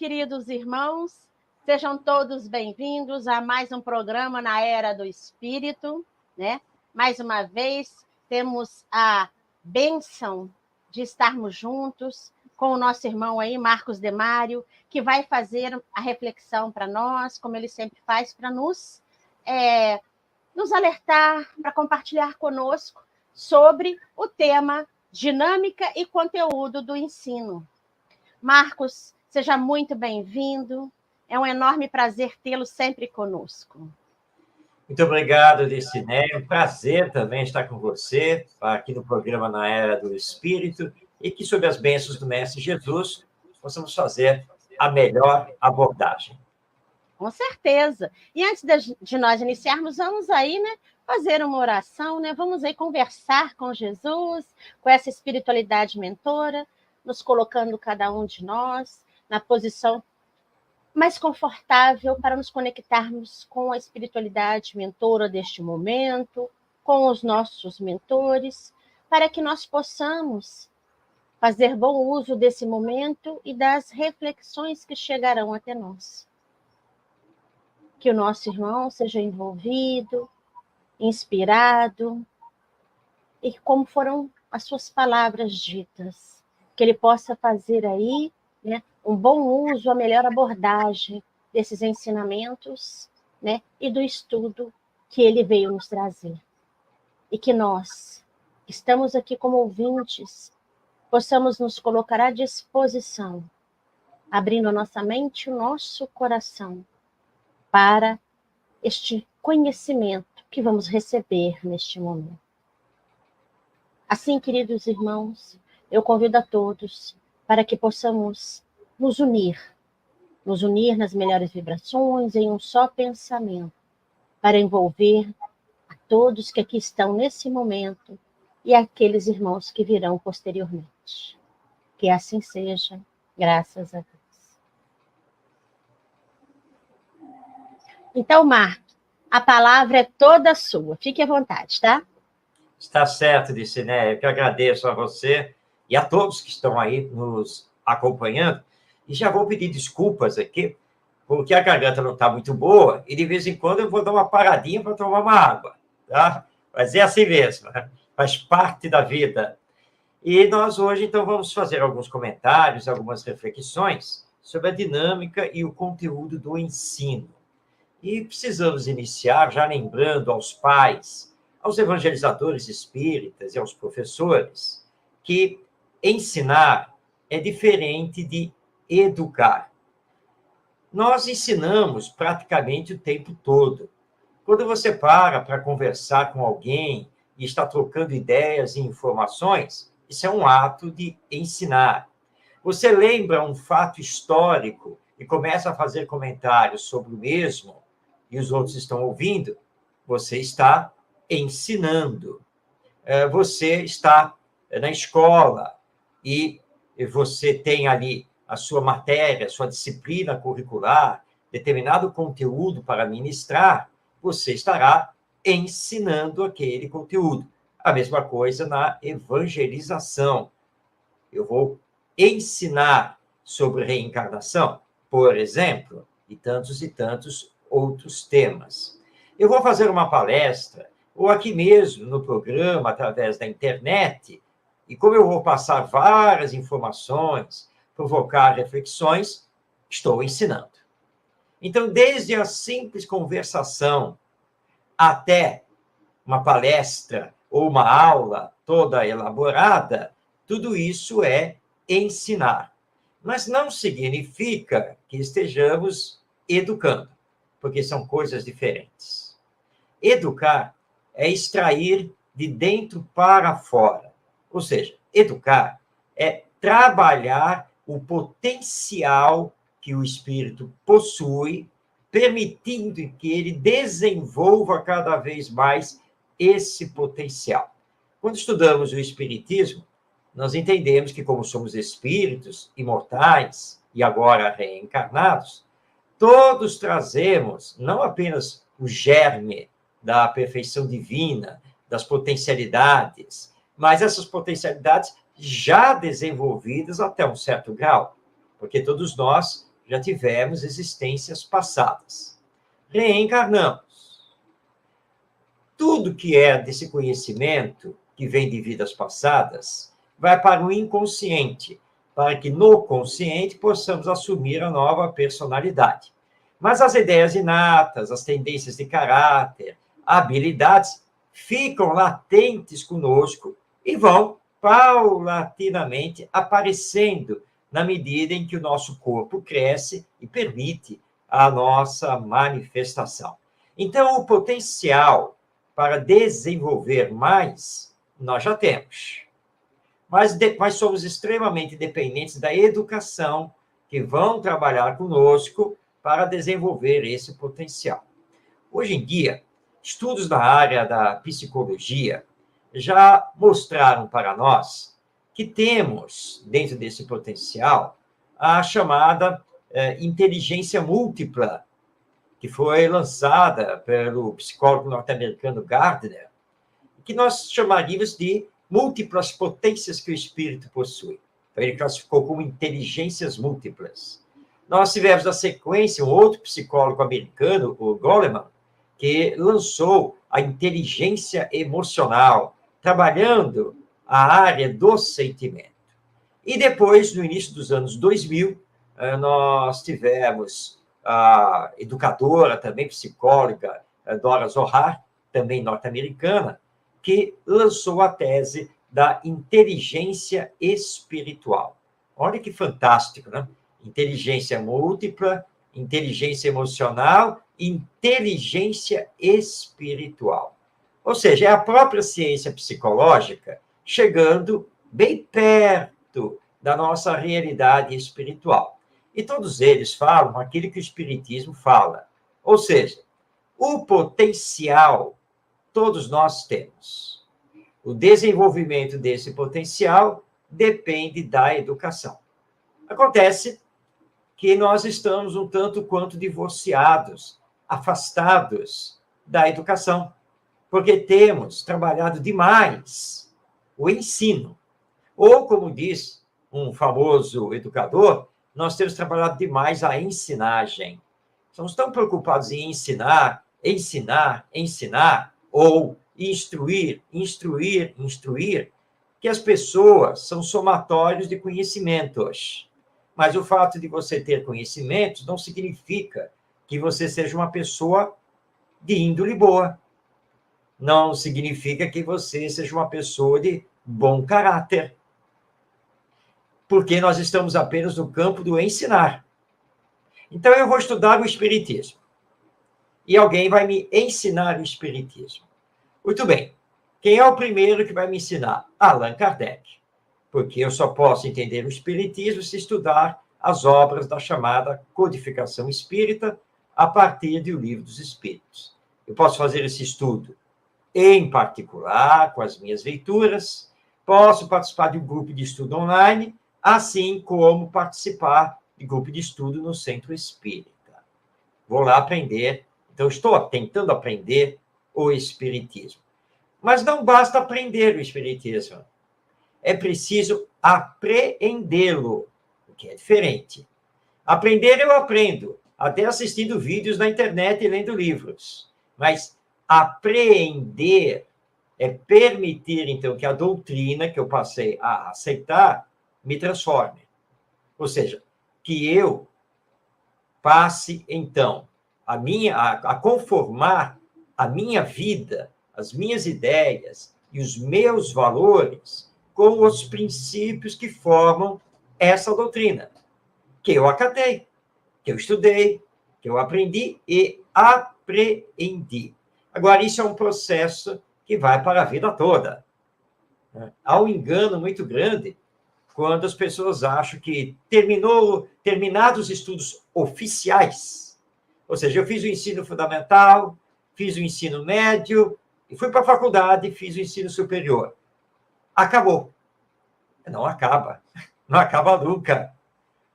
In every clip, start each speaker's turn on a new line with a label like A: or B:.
A: queridos irmãos, sejam todos bem-vindos a mais um programa na Era do Espírito, né? Mais uma vez, temos a bênção de estarmos juntos com o nosso irmão aí, Marcos Demário, que vai fazer a reflexão para nós, como ele sempre faz, para nos alertar, para compartilhar conosco sobre o tema dinâmica e conteúdo do ensino. Marcos, seja muito bem-vindo. É um enorme prazer tê-lo sempre conosco.
B: Muito obrigado, Diciné. É um prazer também estar com você aqui no programa Na Era do Espírito e que, sob as bênçãos do Mestre Jesus, possamos fazer a melhor abordagem.
A: Com certeza. E antes de nós iniciarmos, vamos aí, né, fazer uma oração, né? Vamos aí conversar com Jesus, com essa espiritualidade mentora, nos colocando cada um de nós na posição mais confortável para nos conectarmos com a espiritualidade mentora deste momento, com os nossos mentores, para que nós possamos fazer bom uso desse momento e das reflexões que chegarão até nós. Que o nosso irmão seja envolvido, inspirado, e como foram as suas palavras ditas, que ele possa fazer aí, né, um bom uso, a melhor abordagem desses ensinamentos, né, e do estudo que ele veio nos trazer. E que nós, que estamos aqui como ouvintes, possamos nos colocar à disposição, abrindo a nossa mente e o nosso coração para este conhecimento que vamos receber neste momento. Assim, queridos irmãos, eu convido a todos para que possamos nos unir nas melhores vibrações, em um só pensamento, para envolver a todos que aqui estão nesse momento e aqueles irmãos que virão posteriormente. Que assim seja, graças a Deus. Então, Marcos, a palavra é toda sua. Fique à vontade, tá?
B: Está certo, Diciné. Eu que agradeço a você e a todos que estão aí nos acompanhando. E já vou pedir desculpas aqui, porque a garganta não está muito boa e de vez em quando eu vou dar uma paradinha para tomar uma água, tá? Mas é assim mesmo, né? Faz parte da vida. E nós hoje, então, vamos fazer alguns comentários, algumas reflexões sobre a dinâmica e o conteúdo do ensino. E precisamos iniciar já lembrando aos pais, aos evangelizadores espíritas e aos professores que ensinar é diferente de educar. Nós ensinamos praticamente o tempo todo. Quando você para conversar com alguém e está trocando ideias e informações, isso é um ato de ensinar. Você lembra um fato histórico e começa a fazer comentários sobre o mesmo, e os outros estão ouvindo, você está ensinando. Você está na escola e você tem ali a sua matéria, a sua disciplina curricular, determinado conteúdo para ministrar, você estará ensinando aquele conteúdo. A mesma coisa na evangelização. Eu vou ensinar sobre reencarnação, por exemplo, e tantos outros temas. Eu vou fazer uma palestra, ou aqui mesmo no programa, através da internet, e como eu vou passar várias informações, provocar reflexões, estou ensinando. Então, desde a simples conversação até uma palestra ou uma aula toda elaborada, tudo isso é ensinar. Mas não significa que estejamos educando, porque são coisas diferentes. Educar é extrair de dentro para fora. Ou seja, educar é trabalhar o potencial que o espírito possui, permitindo que ele desenvolva cada vez mais esse potencial. Quando estudamos o espiritismo, nós entendemos que, como somos espíritos imortais e agora reencarnados, todos trazemos não apenas o germe da perfeição divina, das potencialidades, mas essas potencialidades já desenvolvidas até um certo grau, porque todos nós já tivemos existências passadas. Reencarnamos. Tudo que é desse conhecimento, que vem de vidas passadas, vai para o inconsciente, para que no consciente possamos assumir a nova personalidade. Mas as ideias inatas, as tendências de caráter, habilidades, ficam latentes conosco e vão paulatinamente aparecendo na medida em que o nosso corpo cresce e permite a nossa manifestação. Então, o potencial para desenvolver mais, nós já temos. Mas somos extremamente dependentes da educação que vão trabalhar conosco para desenvolver esse potencial. Hoje em dia, estudos na área da psicologia já mostraram para nós que temos, dentro desse potencial, a chamada inteligência múltipla, que foi lançada pelo psicólogo norte-americano Gardner, que nós chamaríamos de múltiplas potências que o espírito possui. Então, ele classificou como inteligências múltiplas. Nós tivemos, na sequência, um outro psicólogo americano, o Goleman, que lançou a inteligência emocional, trabalhando a área do sentimento. E depois, no início dos anos 2000, nós tivemos a educadora, também psicóloga, Dora Zohar, também norte-americana, que lançou a tese da inteligência espiritual. Olha que fantástico, né? Inteligência múltipla, inteligência emocional, inteligência espiritual. Ou seja, é a própria ciência psicológica chegando bem perto da nossa realidade espiritual. E todos eles falam aquilo que o Espiritismo fala. Ou seja, o potencial todos nós temos. O desenvolvimento desse potencial depende da educação. Acontece que nós estamos um tanto quanto divorciados, afastados da educação, porque temos trabalhado demais o ensino. Ou, como diz um famoso educador, nós temos trabalhado demais a ensinagem. Estamos tão preocupados em ensinar, ou instruir, que as pessoas são somatórios de conhecimentos. Mas o fato de você ter conhecimentos não significa que você seja uma pessoa de índole boa. Não significa que você seja uma pessoa de bom caráter. Porque nós estamos apenas no campo do ensinar. Então, eu vou estudar o Espiritismo. E alguém vai me ensinar o Espiritismo. Muito bem. Quem é o primeiro que vai me ensinar? Allan Kardec. Porque eu só posso entender o Espiritismo se estudar as obras da chamada codificação espírita a partir do Livro dos Espíritos. Eu posso fazer esse estudo em particular, com as minhas leituras, posso participar de um grupo de estudo online, assim como participar de grupo de estudo no Centro Espírita. Vou lá aprender. Então, estou tentando aprender o Espiritismo. Mas não basta aprender o Espiritismo. É preciso apreendê-lo, o que é diferente. Aprender eu aprendo, até assistindo vídeos na internet e lendo livros. Mas apreender é permitir, então, que a doutrina que eu passei a aceitar me transforme. Ou seja, que eu passe, então, a conformar a minha vida, as minhas ideias e os meus valores com os princípios que formam essa doutrina, que eu acatei, que eu estudei, que eu aprendi e apreendi. Agora, isso é um processo que vai para a vida toda. Há um engano muito grande quando as pessoas acham que terminados os estudos oficiais, ou seja, eu fiz o ensino fundamental, fiz o ensino médio, e fui para a faculdade e fiz o ensino superior. Acabou. Não acaba. Não acaba nunca.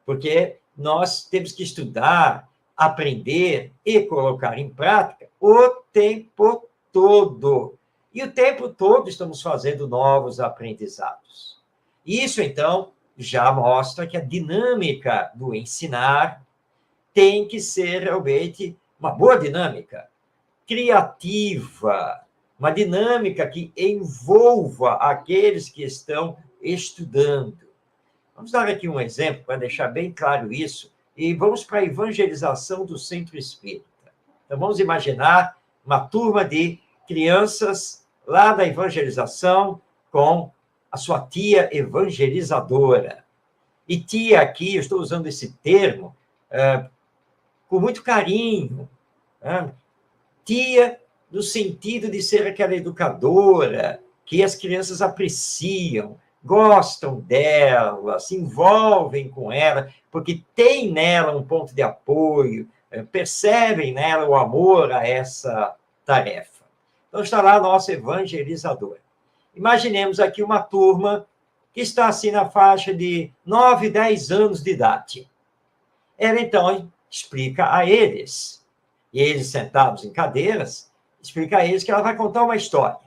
B: Porque nós temos que estudar, aprender e colocar em prática o tempo todo. E o tempo todo estamos fazendo novos aprendizados. Isso, então, já mostra que a dinâmica do ensinar tem que ser realmente uma boa dinâmica, criativa, uma dinâmica que envolva aqueles que estão estudando. Vamos dar aqui um exemplo para deixar bem claro isso, e vamos para a evangelização do Centro Espírita. Então, vamos imaginar uma turma de crianças lá da evangelização com a sua tia evangelizadora. E tia aqui, eu estou usando esse termo com muito carinho. Tia no sentido de ser aquela educadora que as crianças apreciam, gostam dela, se envolvem com ela, porque tem nela um ponto de apoio, percebem nela o amor a essa tarefa. Então, está lá a nossa evangelizadora. Imaginemos aqui uma turma que está assim na faixa de 9, 10 anos de idade. Ela, então, explica a eles, e eles sentados em cadeiras, explica a eles que ela vai contar uma história.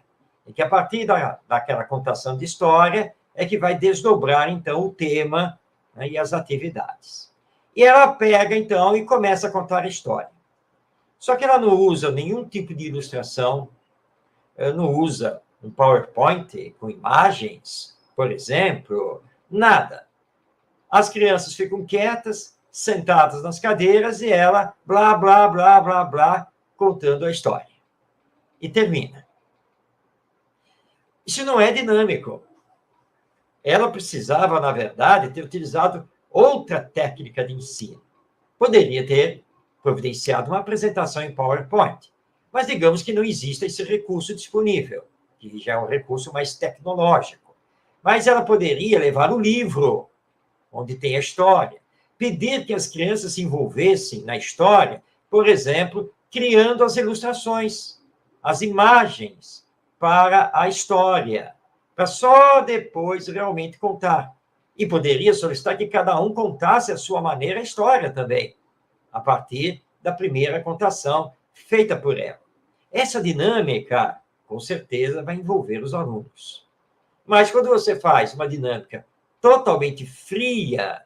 B: E que a partir daquela contação de história é que vai desdobrar, então, o tema, né, e as atividades. E ela pega, então, e começa a contar a história. Só que ela não usa nenhum tipo de ilustração, não usa um PowerPoint com imagens, por exemplo, nada. As crianças ficam quietas, sentadas nas cadeiras, e ela, blá, blá, blá, blá, blá, contando a história. E termina. Isso não é dinâmico. Ela precisava, na verdade, ter utilizado outra técnica de ensino. Poderia ter providenciado uma apresentação em PowerPoint, mas digamos que não exista esse recurso disponível, que já é um recurso mais tecnológico. Mas ela poderia levar um livro, onde tem a história, pedir que as crianças se envolvessem na história, por exemplo, criando as ilustrações, as imagens para a história, para só depois realmente contar. E poderia solicitar que cada um contasse à sua maneira a história também, a partir da primeira contação feita por ela. Essa dinâmica, com certeza, vai envolver os alunos. Mas quando você faz uma dinâmica totalmente fria,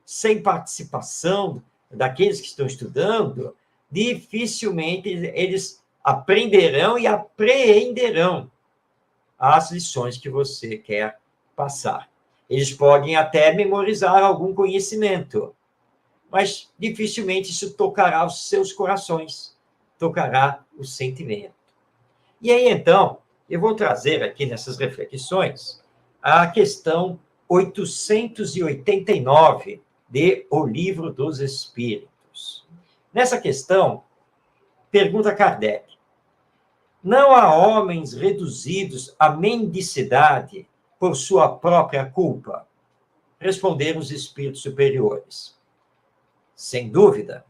B: sem participação daqueles que estão estudando, dificilmente eles aprenderão e apreenderão as lições que você quer passar. Eles podem até memorizar algum conhecimento, mas dificilmente isso tocará os seus corações, tocará o sentimento. E aí, então, eu vou trazer aqui nessas reflexões a questão 889 de O Livro dos Espíritos. Nessa questão, pergunta Kardec: não há homens reduzidos à mendicidade por sua própria culpa? Responderam os espíritos superiores: sem dúvida,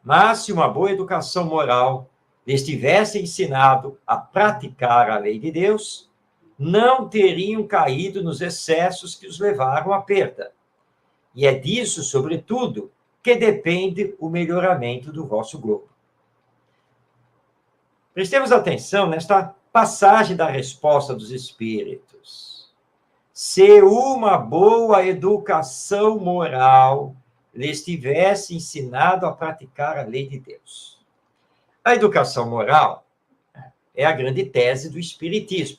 B: mas se uma boa educação moral lhes tivesse ensinado a praticar a lei de Deus, não teriam caído nos excessos que os levaram à perda. E é disso, sobretudo, que depende o melhoramento do vosso globo. Prestemos atenção nesta passagem da resposta dos espíritos. Se uma boa educação moral lhes tivesse ensinado a praticar a lei de Deus. A educação moral é a grande tese do espiritismo.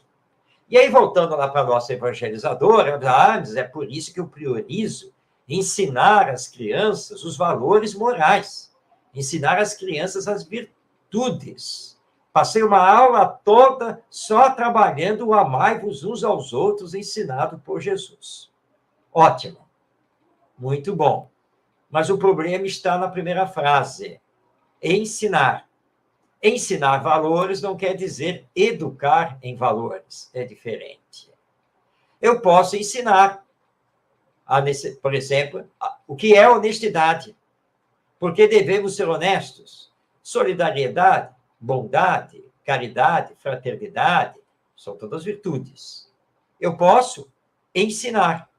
B: E aí, voltando lá para a nossa evangelizadora, mas é por isso que eu priorizo ensinar às crianças os valores morais, ensinar às crianças as virtudes. Passei uma aula toda só trabalhando o amai-vos uns aos outros, ensinado por Jesus. Ótimo. Muito bom. Mas o problema está na primeira frase. Ensinar. Ensinar valores não quer dizer educar em valores. É diferente. Eu posso ensinar, por exemplo, o que é honestidade. Porque devemos ser honestos. Solidariedade, bondade, caridade, fraternidade, são todas virtudes. Eu posso ensinar.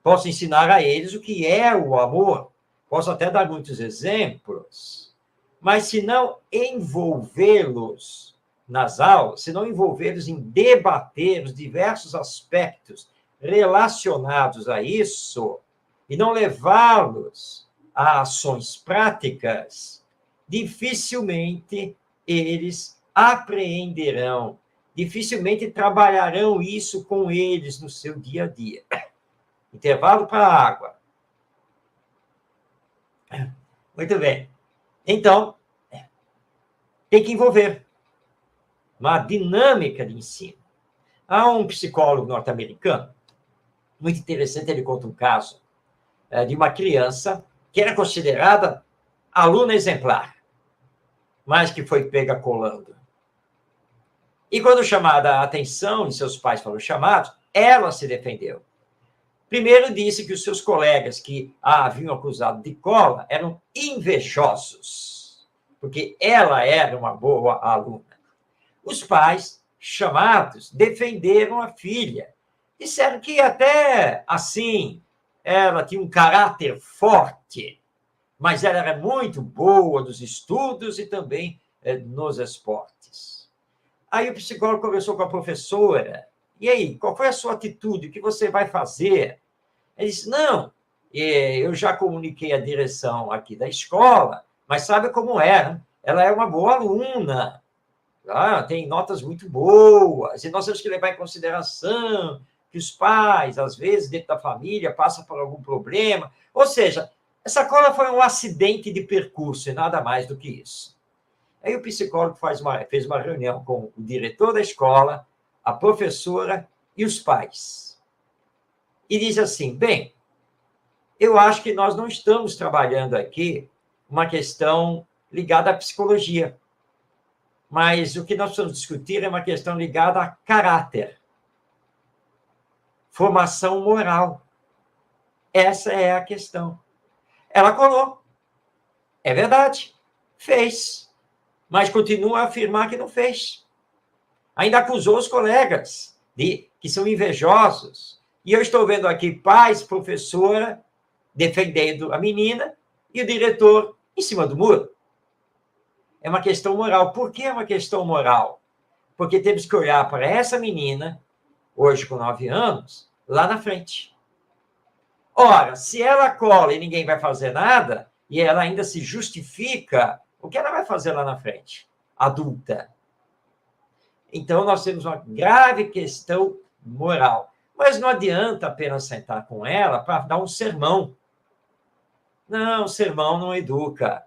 B: Posso ensinar a eles o que é o amor. Posso até dar muitos exemplos. Mas se não envolvê-los nas aulas, se não envolvê-los em debater os diversos aspectos relacionados a isso, e não levá-los a ações práticas, dificilmente eles apreenderão, dificilmente trabalharão isso com eles no seu dia a dia. Intervalo para a água. Muito bem. Então, tem que envolver uma dinâmica de ensino. Há um psicólogo norte-americano, muito interessante, ele conta um caso de uma criança que era considerada aluna exemplar, mas que foi pega colando. E quando chamada a atenção, e seus pais foram chamados, ela se defendeu. Primeiro disse que os seus colegas que a haviam acusado de cola eram invejosos, porque ela era uma boa aluna. Os pais, chamados, defenderam a filha. Disseram que até assim ela tinha um caráter forte, mas ela era muito boa nos estudos e também nos esportes. Aí o psicólogo conversou com a professora. E aí, qual foi a sua atitude? O que você vai fazer? Ele disse, não, eu já comuniquei a direção aqui da escola, mas sabe como é, né? Ela é uma boa aluna, tá? Tem notas muito boas, e nós temos que levar em consideração que os pais, às vezes, dentro da família, passam por algum problema. Ou seja, essa cola foi um acidente de percurso, e nada mais do que isso. Aí o psicólogo fez uma reunião com o diretor da escola, a professora e os pais. E diz assim, bem, eu acho que nós não estamos trabalhando aqui uma questão ligada à psicologia, mas o que nós precisamos discutir é uma questão ligada a caráter, formação moral. Essa é a questão. Ela colou. É verdade. Fez. Mas continua a afirmar que não fez. Ainda acusou os colegas que são invejosos. E eu estou vendo aqui pais, professora, defendendo a menina e o diretor em cima do muro. É uma questão moral. Por que é uma questão moral? Porque temos que olhar para essa menina, hoje com 9 anos, lá na frente. Ora, se ela cola e ninguém vai fazer nada, e ela ainda se justifica, o que ela vai fazer lá na frente? Adulta. Então, nós temos uma grave questão moral. Mas não adianta apenas sentar com ela para dar um sermão. Não, sermão não educa.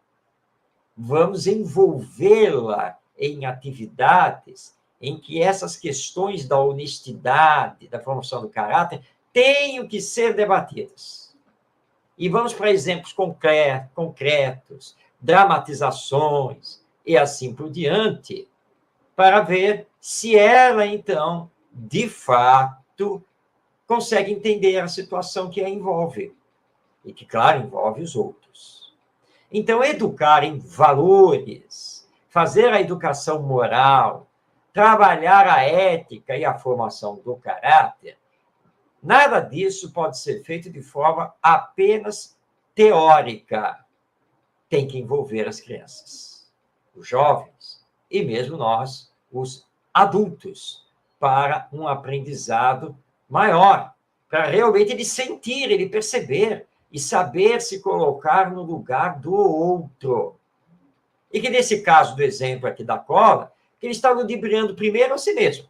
B: Vamos envolvê-la em atividades em que essas questões da honestidade, da formação do caráter, tenham que ser debatidas. E vamos para exemplos concretos, dramatizações e assim por diante, para ver se ela, então, de fato, consegue entender a situação que a envolve. E que, claro, envolve os outros. Então, educar em valores, fazer a educação moral, trabalhar a ética e a formação do caráter, nada disso pode ser feito de forma apenas teórica. Tem que envolver as crianças, os jovens e mesmo nós, os adultos, para um aprendizado maior, para realmente ele sentir, ele perceber e saber se colocar no lugar do outro. E que nesse caso do exemplo aqui da cola, que ele está ludibriando primeiro a si mesmo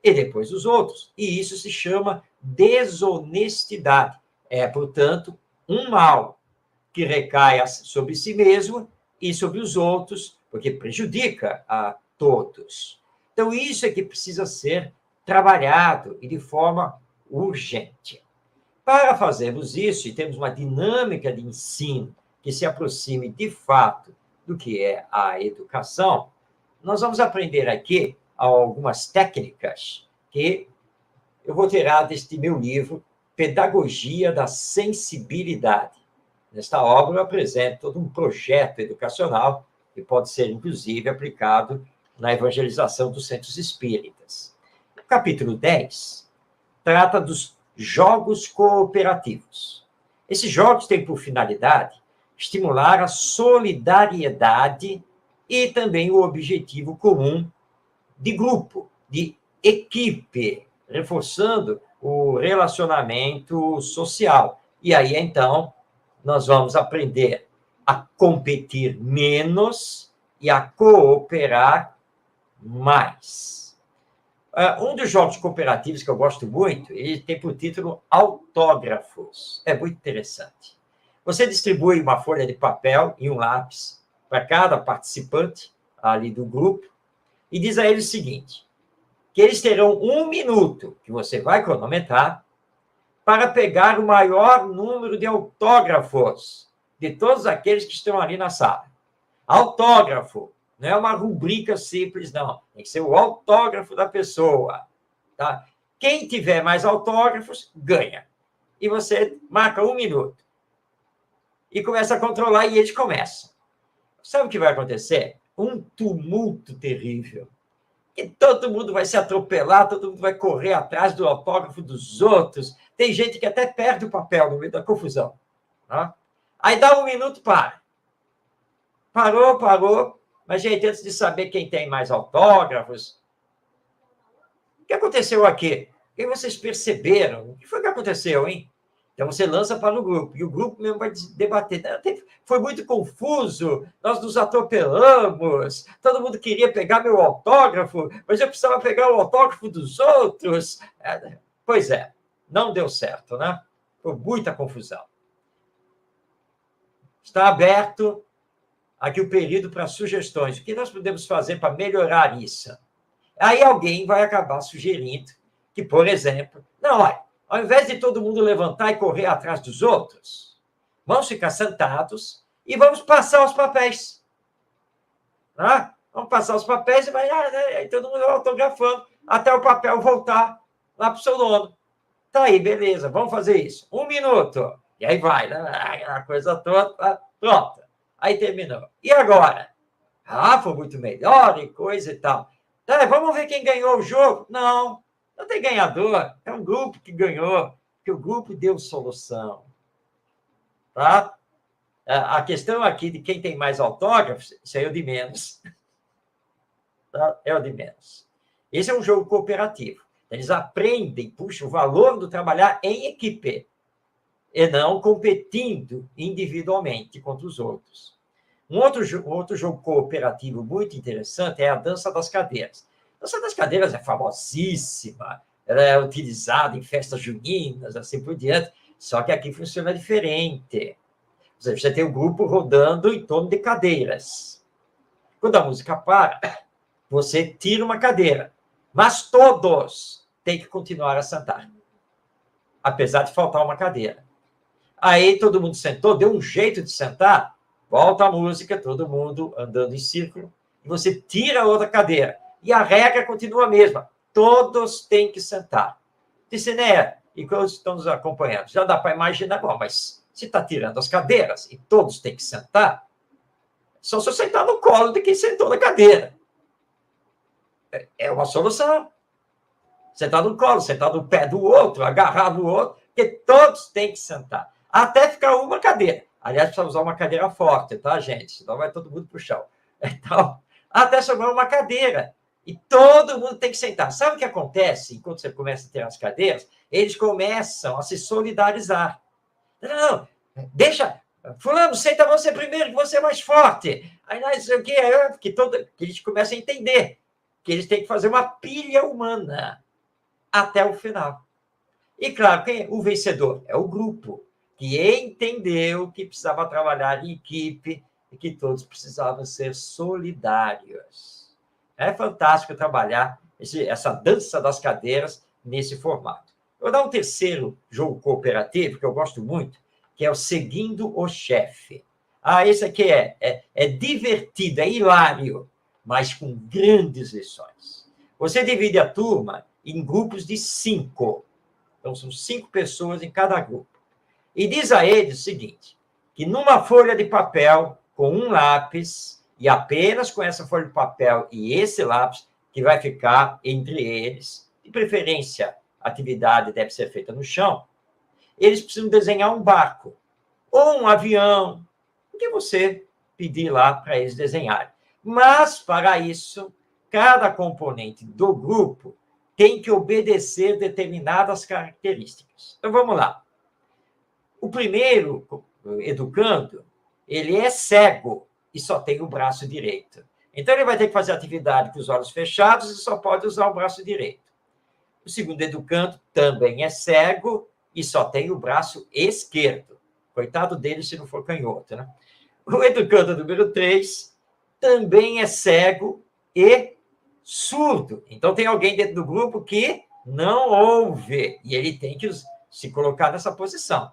B: e depois os outros. E isso se chama desonestidade. É, portanto, um mal que recai sobre si mesmo e sobre os outros, porque prejudica a todos. Então, isso é que precisa ser trabalhado e de forma urgente. Para fazermos isso e termos uma dinâmica de ensino que se aproxime de fato do que é a educação, nós vamos aprender aqui algumas técnicas que eu vou tirar deste meu livro, Pedagogia da Sensibilidade. Nesta obra, eu apresento todo um projeto educacional que pode ser, inclusive, aplicado na evangelização dos centros espíritas. O capítulo 10 trata dos jogos cooperativos. Esses jogos têm por finalidade estimular a solidariedade e também o objetivo comum de grupo, de equipe, reforçando o relacionamento social. E aí, então, nós vamos aprender a competir menos e a cooperar mais. Um dos jogos cooperativos que eu gosto muito, ele tem por título Autógrafos. É muito interessante. Você distribui uma folha de papel e um lápis para cada participante ali do grupo e diz a eles o seguinte, que eles terão 1 minuto, que você vai cronometrar, para pegar o maior número de autógrafos de todos aqueles que estão ali na sala. Autógrafo não é uma rubrica simples, não. Tem que ser o autógrafo da pessoa. Tá? Quem tiver mais autógrafos, ganha. E você marca 1 minuto. E começa a controlar, e eles começam. Sabe o que vai acontecer? Um tumulto terrível. E todo mundo vai se atropelar, todo mundo vai correr atrás do autógrafo dos outros. Tem gente que até perde o papel no meio da confusão. Tá? Aí dá 1 minuto, para. Parou. Mas, gente, antes de saber quem tem mais autógrafos, o que aconteceu aqui? O que vocês perceberam? O que foi que aconteceu, hein? Então, você lança para o grupo, e o grupo mesmo vai debater. Foi muito confuso, nós nos atropelamos, todo mundo queria pegar meu autógrafo, mas eu precisava pegar o autógrafo dos outros. Pois é, não deu certo, né? Foi muita confusão. Está aberto aqui o período para sugestões. O que nós podemos fazer para melhorar isso? Aí alguém vai acabar sugerindo que, por exemplo, não, olha, ao invés de todo mundo levantar e correr atrás dos outros, vamos ficar sentados e vamos passar os papéis. Né? Vamos passar os papéis e vai aí todo mundo autografando até o papel voltar lá para o seu dono. Tá aí, beleza, vamos fazer isso. 1 minuto. E aí vai, né? A coisa toda, pronto. Aí terminou. E agora? Foi muito melhor e coisa e tal. Tá, vamos ver quem ganhou o jogo? Não tem ganhador. É um grupo que ganhou, porque o grupo deu solução. Tá? A questão aqui de quem tem mais autógrafos, isso aí é o de menos. Tá? É o de menos. Esse é um jogo cooperativo. Eles aprendem, puxa, o valor do trabalhar em equipe e não competindo individualmente contra os outros. Um outro jogo cooperativo muito interessante é a dança das cadeiras. A dança das cadeiras é famosíssima, ela é utilizada em festas juninas, assim por diante, só que aqui funciona diferente. Você tem um grupo rodando em torno de cadeiras. Quando a música para, você tira uma cadeira, mas todos têm que continuar a sentar, apesar de faltar uma cadeira. Aí todo mundo sentou, deu um jeito de sentar, volta a música, todo mundo andando em círculo, e você tira a outra cadeira. E a regra continua a mesma. Todos têm que sentar. Disse, né? E quando estão nos acompanhando, já dá para imaginar, bom, mas se está tirando as cadeiras e todos têm que sentar, só se eu sentar no colo de quem sentou na cadeira. É uma solução. Sentar no colo, sentar no pé do outro, agarrar no outro, porque todos têm que sentar. Até ficar uma cadeira. Aliás, precisa usar uma cadeira forte, tá, gente? Senão vai todo mundo para o chão. Então, até sobrar uma cadeira. E todo mundo tem que sentar. Sabe o que acontece enquanto você começa a ter as cadeiras? Eles começam a se solidarizar. Não, deixa... Fulano, senta você primeiro, que você é mais forte. Aí, não sei o quê, que eles começam a entender que eles têm que fazer uma pilha humana até o final. E, claro, quem é o vencedor? É o grupo, que entendeu que precisava trabalhar em equipe e que todos precisavam ser solidários. É fantástico trabalhar essa dança das cadeiras nesse formato. Eu vou dar um terceiro jogo cooperativo, que eu gosto muito, que é o Seguindo o Chefe. Esse aqui é divertido, é hilário, mas com grandes lições. Você divide a turma em grupos de 5. Então, são 5 pessoas em cada grupo. E diz a eles o seguinte, que numa folha de papel, com um lápis, e apenas com essa folha de papel e esse lápis, que vai ficar entre eles, de preferência, a atividade deve ser feita no chão, eles precisam desenhar um barco, ou um avião, o que você pedir lá para eles desenharem. Mas, para isso, cada componente do grupo tem que obedecer determinadas características. Então, vamos lá. O primeiro educando, ele é cego e só tem o braço direito. Então, ele vai ter que fazer atividade com os olhos fechados e só pode usar o braço direito. O segundo educando também é cego e só tem o braço esquerdo. Coitado dele se não for canhoto, né? O educando número 3 também é cego e surdo. Então, tem alguém dentro do grupo que não ouve e ele tem que se colocar nessa posição.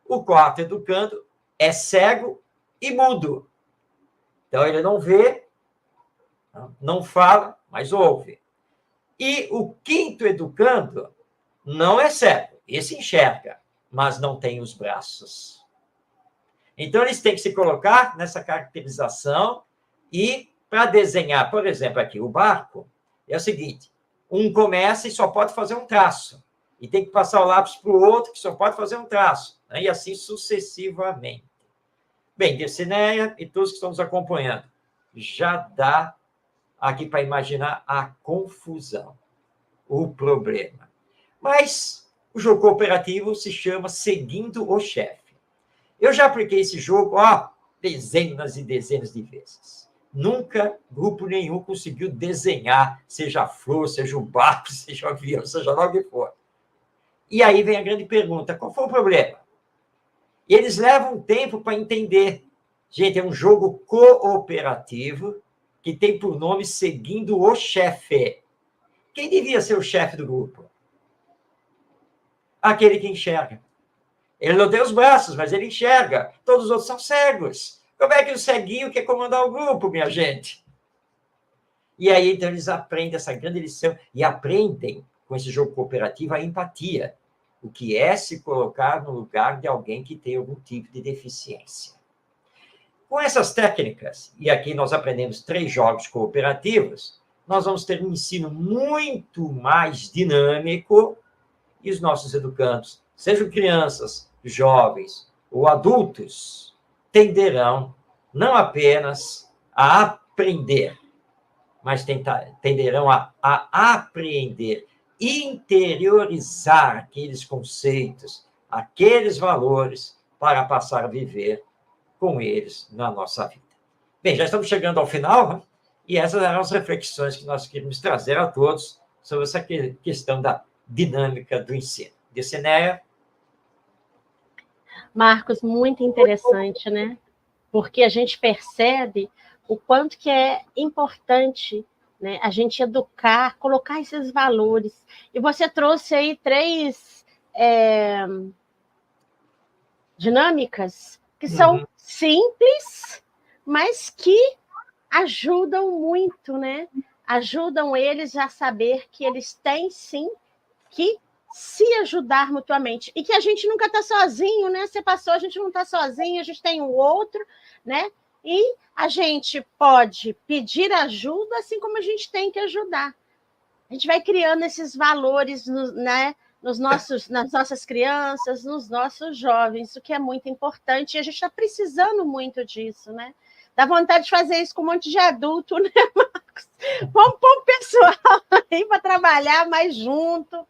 B: O quarto educando é cego e mudo. Então, ele não vê, não fala, mas ouve. E o quinto educando não é cego, esse enxerga, mas não tem os braços. Então, eles têm que se colocar nessa caracterização e, para desenhar, por exemplo, aqui o barco, é o seguinte, um começa e só pode fazer um traço, e tem que passar o lápis para o outro, que só pode fazer um traço, né? E assim sucessivamente. Bem, Dircineia e todos que estão nos acompanhando, já dá aqui para imaginar a confusão, o problema. Mas o jogo cooperativo se chama Seguindo o Chefe. Eu já apliquei esse jogo, dezenas e dezenas de vezes. Nunca grupo nenhum conseguiu desenhar, seja a flor, seja um barco, seja um avião, seja lá o que for. E aí vem a grande pergunta, qual foi o problema? E eles levam tempo para entender. Gente, é um jogo cooperativo que tem por nome Seguindo o Chefe. Quem devia ser o chefe do grupo? Aquele que enxerga. Ele não tem os braços, mas ele enxerga. Todos os outros são cegos. Como é que o ceguinho quer comandar o grupo, minha gente? E aí, então, eles aprendem essa grande lição e aprendem, com esse jogo cooperativo, a empatia. O que é se colocar no lugar de alguém que tem algum tipo de deficiência. Com essas técnicas, e aqui nós aprendemos 3 jogos cooperativos, nós vamos ter um ensino muito mais dinâmico e os nossos educandos, sejam crianças, jovens ou adultos, tenderão não apenas a aprender, mas tenderão a apreender, interiorizar aqueles conceitos, aqueles valores, para passar a viver com eles na nossa vida. Bem, já estamos chegando ao final, né? E essas eram as reflexões que nós queríamos trazer a todos sobre essa questão da dinâmica do ensino. Dircineia?
A: Marcos, muito interessante, né? Porque a gente percebe o quanto que é importante, né, a gente educar, colocar esses valores. E você trouxe aí 3 dinâmicas que são simples, mas que ajudam muito, né? Ajudam eles a saber que eles têm, sim, que se ajudar mutuamente. E que a gente nunca está sozinho, né? Você passou, a gente não está sozinho, a gente tem um outro, né? E a gente pode pedir ajuda, assim como a gente tem que ajudar. A gente vai criando esses valores, né? Nas nossas crianças, nos nossos jovens, o que é muito importante, e a gente está precisando muito disso, né? Dá vontade de fazer isso com um monte de adulto, né, Marcos? Vamos pôr o pessoal aí para trabalhar mais junto,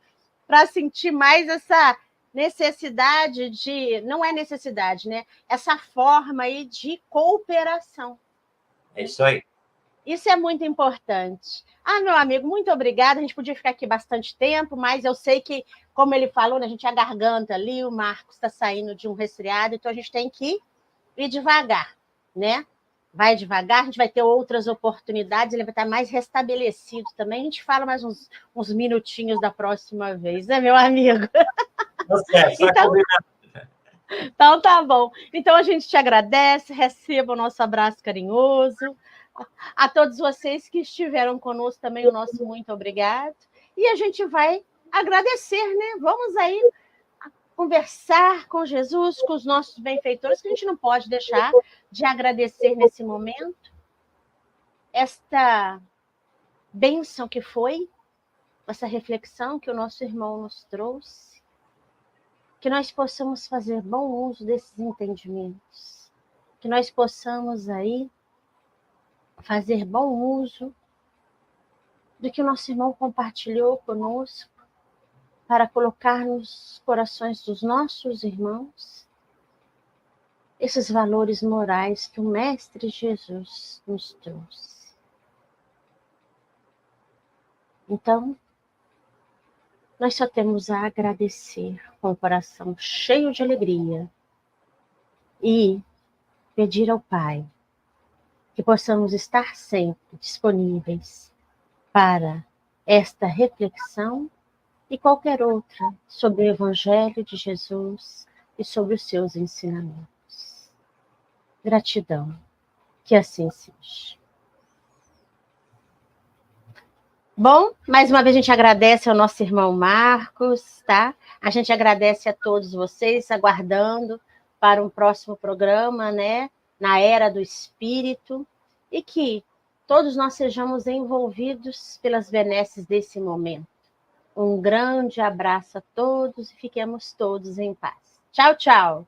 A: para sentir mais essa necessidade de... Não é necessidade, né? Essa forma aí de cooperação.
B: É isso aí.
A: Isso é muito importante. Meu amigo, muito obrigada. A gente podia ficar aqui bastante tempo, mas eu sei que, como ele falou, né, a gente a garganta ali, o Marcos está saindo de um resfriado, então a gente tem que ir devagar, né? Vai devagar, a gente vai ter outras oportunidades, ele vai estar mais restabelecido também. A gente fala mais uns minutinhos da próxima vez, né, meu amigo? Então tá bom. Então a gente te agradece, receba o nosso abraço carinhoso. A todos vocês que estiveram conosco também, o nosso muito obrigado. E a gente vai agradecer, né? Vamos aí conversar com Jesus, com os nossos benfeitores, que a gente não pode deixar de agradecer nesse momento esta bênção que foi, essa reflexão que o nosso irmão nos trouxe, que nós possamos fazer bom uso desses entendimentos, que nós possamos aí fazer bom uso do que o nosso irmão compartilhou conosco para colocar nos corações dos nossos irmãos esses valores morais que o Mestre Jesus nos trouxe. Então, nós só temos a agradecer com o coração cheio de alegria e pedir ao Pai que possamos estar sempre disponíveis para esta reflexão e qualquer outra sobre o Evangelho de Jesus e sobre os seus ensinamentos. Gratidão, que assim seja. Bom, mais uma vez a gente agradece ao nosso irmão Marcos, tá? A gente agradece a todos vocês, aguardando para um próximo programa, né? Na Era do Espírito, e que todos nós sejamos envolvidos pelas benesses desse momento. Um grande abraço a todos e fiquemos todos em paz. Tchau, tchau!